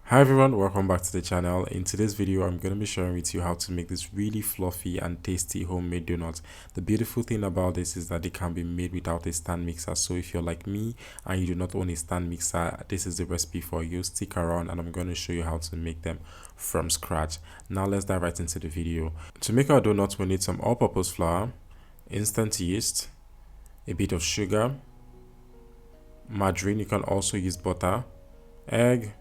Hi everyone, welcome back to the channel. In today's video, I'm going to be sharing with you how to make this really fluffy and tasty homemade donuts. The beautiful thing about this is that they can be made without a stand mixer. So if you're like me and you do not own a stand mixer, this is the recipe for you. Stick around and I'm going to show you how to make them from scratch. Now let's dive right into the video. To make our donuts, we need some all-purpose flour, instant yeast, a bit of sugar, margarine, you can also use butter, egg,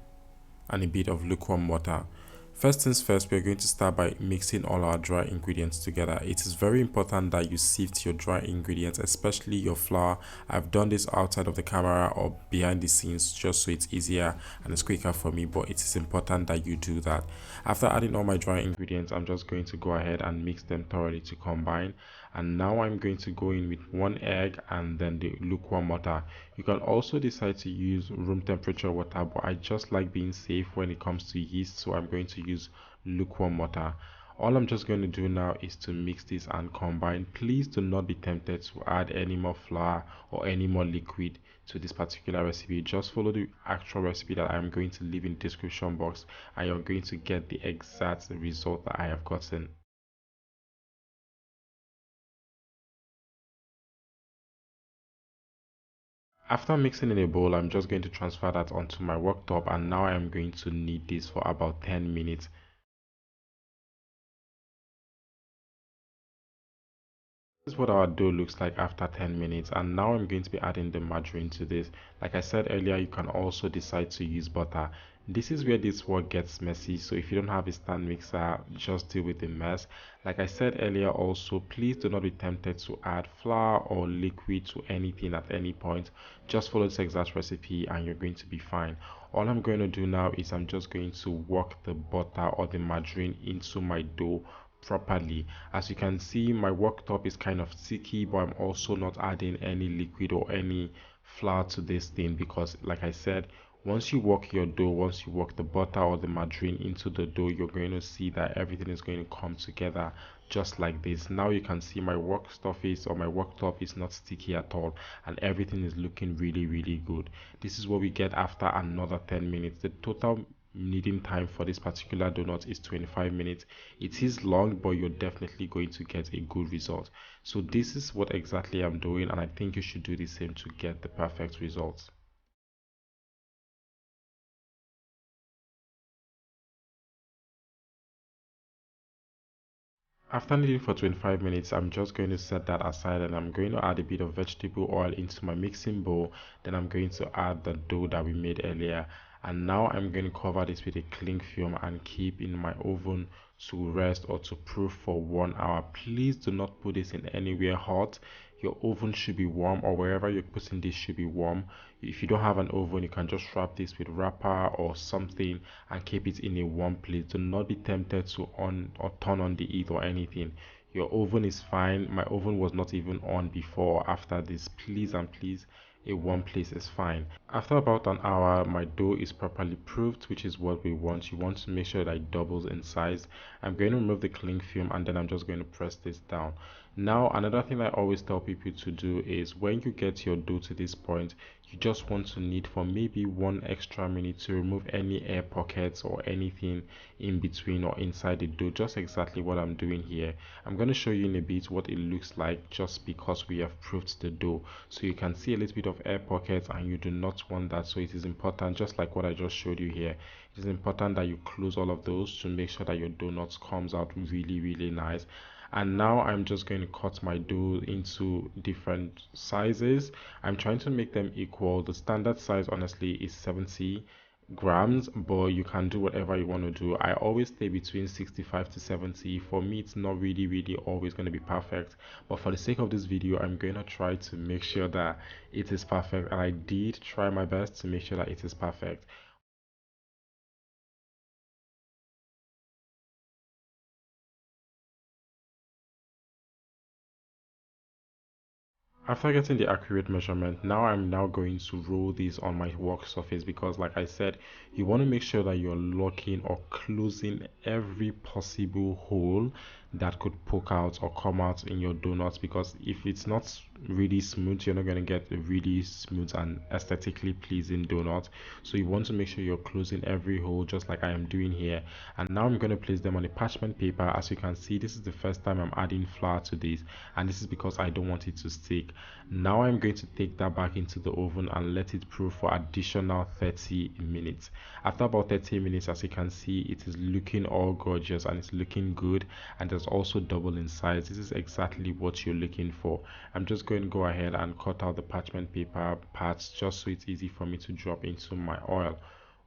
and a bit of lukewarm water. First things first, we're going to start by mixing all our dry ingredients together. It is very important that you sift your dry ingredients, especially your flour. I've done this outside of the camera or behind the scenes just so it's easier and it's quicker for me, but it is important that you do that. After adding all my dry ingredients, I'm just going to go ahead and mix them thoroughly to combine. And now I'm going to go in with one egg and then the lukewarm water. You can also decide to use room temperature water, but I just like being safe when it comes to yeast, so I'm going to use lukewarm water. All I'm just going to do now is to mix this and combine. Please do not be tempted to add any more flour or any more liquid to this particular recipe. Just follow the actual recipe that I'm going to leave in the description box and you're going to get the exact result that I have gotten. After mixing in a bowl, I'm just going to transfer that onto my worktop, and now I'm going to knead this for about 10 minutes. This is what our dough looks like after 10 minutes, and now I'm going to be adding the margarine to this. Like I said earlier, you can also decide to use butter. This is where this work gets messy, so if you don't have a stand mixer, just deal with the mess. Like I said earlier also, please do not be tempted to add flour or liquid to anything at any point. Just follow this exact recipe and you're going to be fine. All I'm going to do now is I'm just going to work the butter or the margarine into my dough properly. As you can see, my worktop is kind of sticky, but I'm also not adding any liquid or any flour to this thing because like I said, once you work your dough, once you work the butter or the margarine into the dough, you're going to see that everything is going to come together just like this. Now you can see my work surface or my worktop is not sticky at all and everything is looking really good. This is what we get after another 10 minutes. The total kneading time for this particular donut is 25 minutes. It is long, but you're definitely going to get a good result. So this is what exactly I'm doing, and I think you should do the same to get the perfect results. After kneading for 25 minutes, I'm just going to set that aside and I'm going to add a bit of vegetable oil into my mixing bowl. Then I'm going to add the dough that we made earlier. And now I'm going to cover this with a cling film and keep in my oven to rest or to proof for 1 hour. Please do not put this in anywhere hot. Your oven should be warm, or wherever you're putting this should be warm. If you don't have an oven, you can just wrap this with wrapper or something and keep it in a warm place. Do not be tempted to on or turn on the heat or anything. Your oven is fine. My oven was not even on before or after this. Please and please, a warm place is fine. After about an hour, my dough is properly proofed, which is what we want. You want to make sure that it doubles in size. I'm going to remove the cling film and then I'm just going to press this down. Now, another thing I always tell people to do is when you get your dough to this point, you just want to knead for maybe 1 extra minute to remove any air pockets or anything in between or inside the dough. Just exactly what I'm doing here. I'm going to show you in a bit what it looks like just because we have proofed the dough. So you can see a little bit of air pockets and you do not want that. So it is important, just like what I just showed you here, it is important that you close all of those to make sure that your donuts comes out really nice. And now I'm just going to cut my dough into different sizes. I'm trying to make them equal. The standard size honestly is 70 grams, but you can do whatever you want to do. I always stay between 65 to 70. For me, it's not really always going to be perfect, but for the sake of this video, I'm going to try to make sure that it is perfect, and I did try my best to make sure that it is perfect. After getting the accurate measurement, now I'm now going to roll this on my work surface because like I said, you want to make sure that you're locking or closing every possible hole that could poke out or come out in your donuts, because if it's not really smooth, you're not going to get a really smooth and aesthetically pleasing donut. So you want to make sure you're closing every hole, just like I am doing here. And now I'm going to place them on a parchment paper. As you can see, this is the first time I'm adding flour to this, and this is because I don't want it to stick. Now I'm going to take that back into the oven and let it proof for additional 30 minutes. After about 30 minutes, as you can see, it is looking all gorgeous and it's looking good, and there's also double in size. This is exactly what you're looking for. I'm just going to go ahead and cut out the parchment paper parts just so it's easy for me to drop into my oil.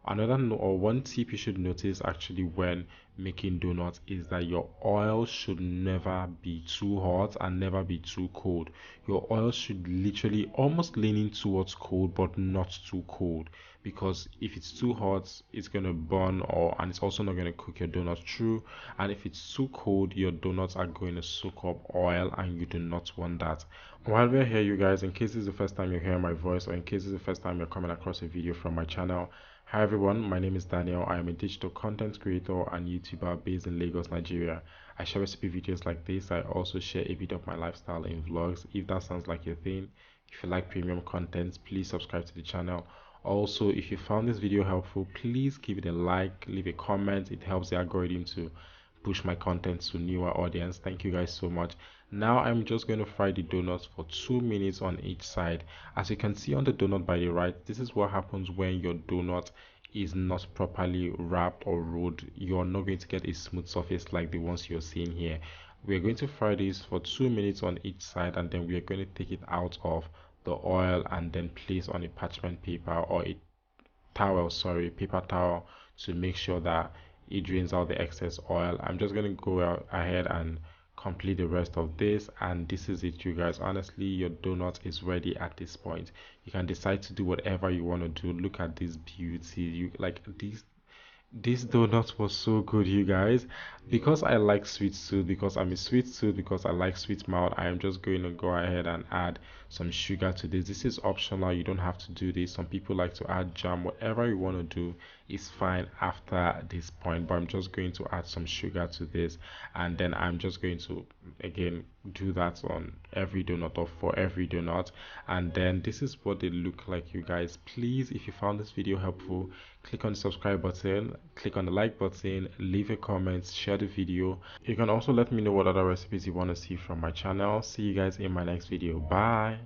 One tip you should notice actually when making donuts is that your oil should never be too hot and never be too cold. Your oil should literally almost leaning towards cold but not too cold, because if it's too hot it's gonna burn, and it's also not gonna cook your donuts through. And if it's too cold, your donuts are going to soak up oil, and you do not want that. While we're here, you guys, in case this is the first time you're hearing my voice, or in case this is the first time you're coming across a video from my channel, hi everyone, my name is Daniel. I am a digital content creator and YouTuber based in Lagos, Nigeria. I share recipe videos like this. I also share a bit of my lifestyle in vlogs. If that sounds like your thing, if you like premium content, please subscribe to the channel. Also, if you found this video helpful, please give it a like, leave a comment. It helps the algorithm to push my content to newer audience. Thank you guys so much. Now I'm just going to fry the donuts for 2 minutes on each side. As you can see on the donut by the right, this is what happens when your donut is not properly wrapped or rolled. You're not going to get a smooth surface like the ones you're seeing here. We're going to fry this for 2 minutes on each side, and then we are going to take it out of the oil and then place on a parchment paper or a towel, sorry, paper towel, to make sure that it drains out the excess oil. I'm just going to go ahead and complete the rest of this, and this is it, you guys. Honestly, your donut is ready at this point. You can decide to do whatever you want to do. Look at this beauty. You like these This donut was so good, you guys. Because I like sweet tooth, because I'm a sweet tooth, because I like sweet mouth, I am just going to go ahead and add some sugar to this. This is optional, you don't have to do this. Some people like to add jam. Whatever you want to do is fine after this point, but I'm just going to add some sugar to this, and then I'm just going to again do that on every donut, or for every donut. And then this is what they look like, you guys. Please, if you found this video helpful, click on the subscribe button, click on the like button, leave a comment, share the video. You can also let me know what other recipes you want to see from my channel. See you guys in my next video. Bye.